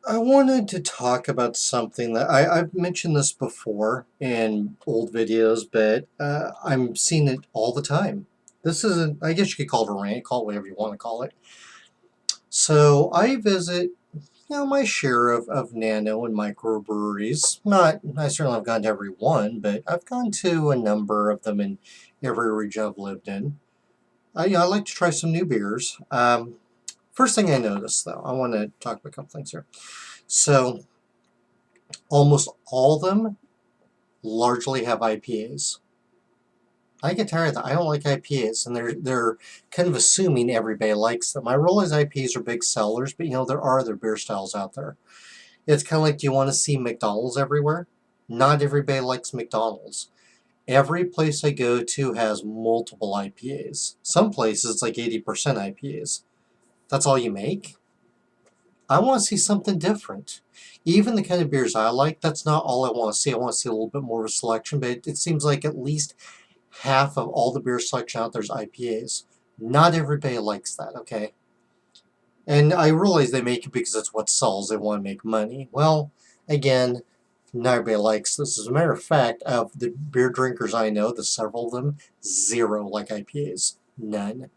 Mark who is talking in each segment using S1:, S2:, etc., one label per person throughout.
S1: I wanted to talk about something that I've mentioned this before in old videos, but I'm seeing it all the time. This isn't, I guess you could call it a rant, call it whatever you want to call it. So I visit, my share of nano and micro breweries. Not, I certainly have gone to every one, but I've gone to a number of them in every region I've lived in. I like to try some new beers. First thing I noticed, though, I want to talk about a couple things here. So almost all of them largely have IPAs. I get tired of that. I don't like IPAs, and they're kind of assuming everybody likes them. I realize IPAs are big sellers, but there are other beer styles out there. It's kind of like, do you want to see McDonald's everywhere? Not everybody likes McDonald's. Every place I go to has multiple IPAs. Some places it's like 80% IPAs. That's all you make? I want to see something different. Even the kind of beers I like, that's not all I want to see. I want to see a little bit more of a selection, but it seems like at least half of all the beer selection out there is IPAs. Not everybody likes that, okay? And I realize they make it because it's what sells. They want to make money. Well, again, not everybody likes this. As a matter of fact, of the beer drinkers I know, the several of them, zero like IPAs. None.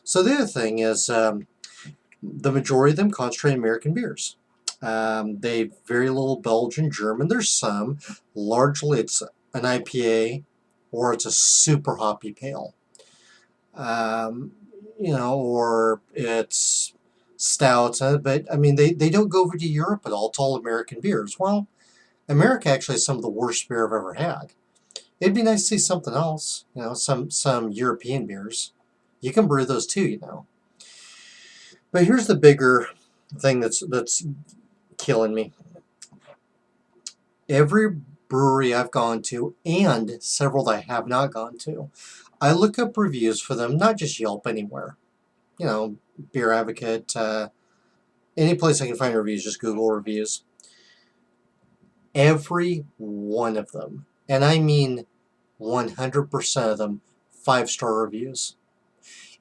S1: So the other thing is, the majority of them concentrate American beers. They very little Belgian, German. There's some. Largely, it's an IPA or it's a super hoppy pale. Um, or it's stouts. But I mean, they don't go over to Europe at all. It's all American beers. Well, America actually has some of the worst beer I've ever had. It'd be nice to see something else. Some European beers. You can brew those too. But here's the bigger thing that's killing me. Every brewery I've gone to, and several that I have not gone to, I look up reviews for them, not just Yelp, anywhere. Beer Advocate, any place I can find reviews, just Google reviews. Every one of them, and I mean 100% of them, 5-star reviews.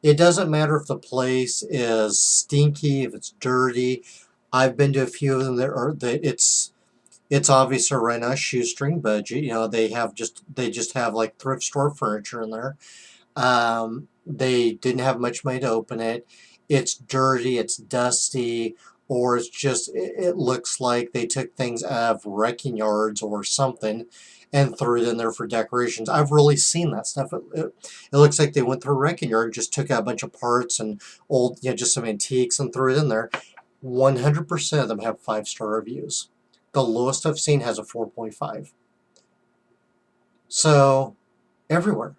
S1: It doesn't matter if the place is stinky, if it's dirty. I've been to a few of them that it's obvious they're right on a shoestring budget. They just have like thrift store furniture in there. They didn't have much money to open it. It's dirty, it's dusty, or it looks like they took things out of wrecking yards or something and threw it in there for decorations. I've really seen that stuff. It looks like they went through a wrecking yard, just took out a bunch of parts and old, just some antiques and threw it in there. 100% of them have 5-star reviews. The lowest I've seen has a 4.5. So, everywhere.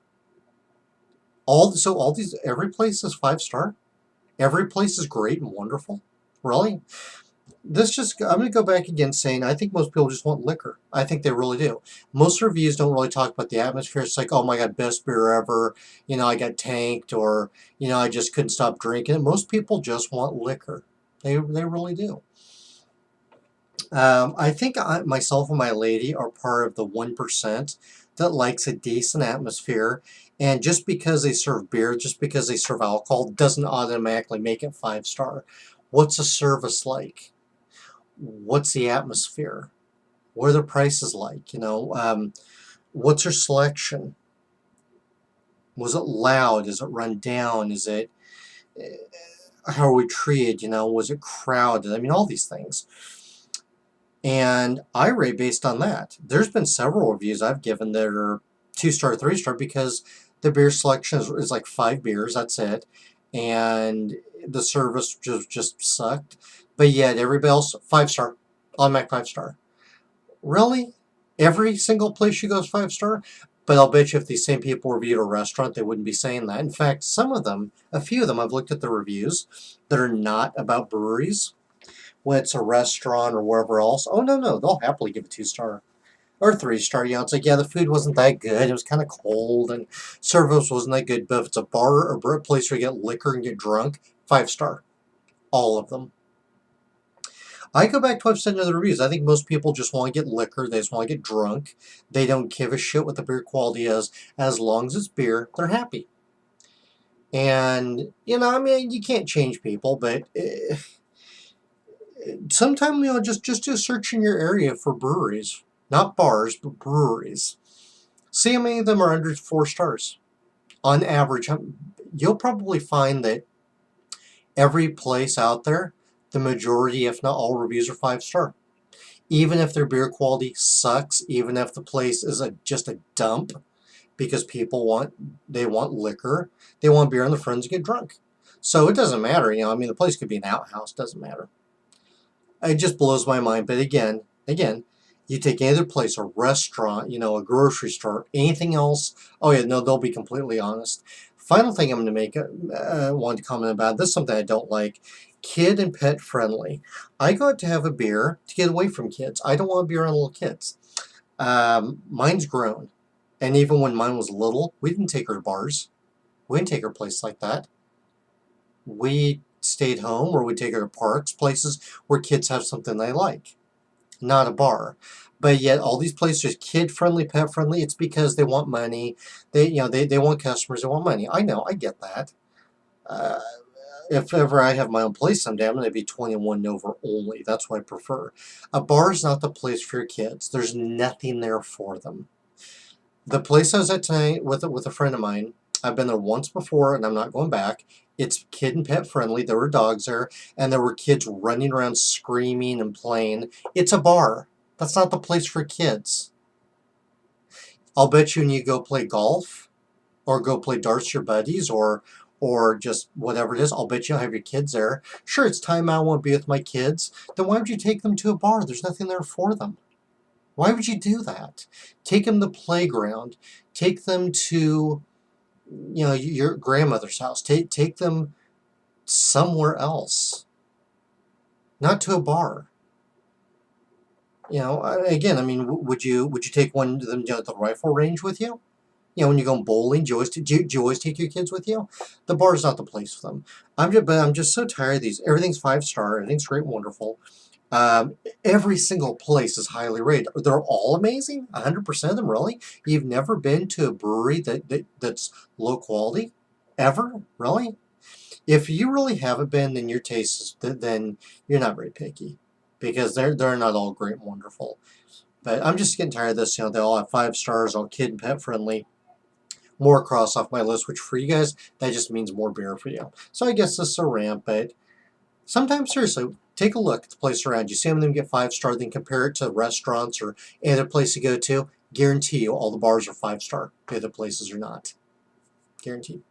S1: Every place is 5-star? Every place is great and wonderful? Really? I'm going to go back again saying I think most people just want liquor. I think they really do. Most reviews don't really talk about the atmosphere. It's like, oh my God, best beer ever. I got tanked, or, I just couldn't stop drinking it. Most people just want liquor. They really do. I think myself and my lady are part of the 1% that likes a decent atmosphere. And just because they serve beer, just because they serve alcohol, doesn't automatically make it 5-star. What's the service like? What's the atmosphere? What are the prices like? What's your selection? Was it loud? Is it run down? How are we treated? Was it crowded? I mean, all these things. And I rate based on that. There's been several reviews I've given that are 2-star, 3-star because the beer selection is like 5 beers, that's it. And the service just sucked. But yet everybody else, 5-star, automatic 5-star. Really? Every single place you go is 5-star? But I'll bet you if these same people reviewed a restaurant, they wouldn't be saying that. In fact, a few of them, I've looked at the reviews that are not about breweries. When it's a restaurant or wherever else, oh no, they'll happily give a 2-star or 3-star. It's like, yeah, the food wasn't that good. It was kind of cold and service wasn't that good. But if it's a bar or a place where you get liquor and get drunk, 5-star. All of them. I go back to what I've said in other reviews. I think most people just want to get liquor. They just want to get drunk. They don't give a shit what the beer quality is. As long as it's beer, they're happy. And, I mean, you can't change people, but Sometime, just do a search in your area for breweries, not bars, but breweries. See how many of them are under 4 stars. On average, you'll probably find that every place out there, the majority, if not all, reviews are 5 star. Even if their beer quality sucks, even if the place is just a dump, because they want liquor, they want beer and the friends get drunk. So it doesn't matter, I mean, the place could be an outhouse, doesn't matter. It just blows my mind. But again, you take any other place, a restaurant, a grocery store, anything else. Oh yeah, no, they'll be completely honest. Final thing I'm going to make, want to comment about. This is something I don't like. Kid and pet friendly. I go out to have a beer to get away from kids. I don't want to be around little kids. Mine's grown, and even when mine was little, we didn't take her to bars. We didn't take her places like that. We stayed home, or we take her to parks, places where kids have something they like, not a bar. But yet all these places are kid friendly, pet friendly. It's because they want money. They want customers. They want money. I know. I get that. Uh, if ever I have my own place someday, I'm going to be 21 and over only. That's what I prefer. A bar is not the place for your kids. There's nothing there for them. The place I was at tonight with a friend of mine, I've been there once before and I'm not going back. It's kid and pet friendly. There were dogs there and there were kids running around screaming and playing. It's a bar. That's not the place for kids. I'll bet you when you go play golf or go play darts with your buddies or just whatever it is, I'll bet you'll have your kids there. Sure, it's time I want to be with my kids. Then why would you take them to a bar? There's nothing there for them. Why would you do that? Take them to the playground. Take them to, your grandmother's house. Take them somewhere else. Not to a bar. Again, I mean, would you take one of them to the rifle range with you? When you go bowling, do you always take your kids with you? The bar's not the place for them. I'm just so tired of these. Everything's 5 star. Everything's great and wonderful. Every single place is highly rated. They're all amazing. 100% of them, really. You've never been to a brewery that's low quality, ever, really. If you really haven't been, then your taste is then you're not very picky, because they're not all great and wonderful. But I'm just getting tired of this. They all have 5 stars, all kid and pet friendly. More cross off my list, which for you guys, that just means more beer for you. So I guess this is a rant, but sometimes, seriously, take a look at the place around you. See how many of them get 5 star, then compare it to restaurants or any other place you go to. Guarantee you all the bars are 5 star. The other places are not. Guaranteed.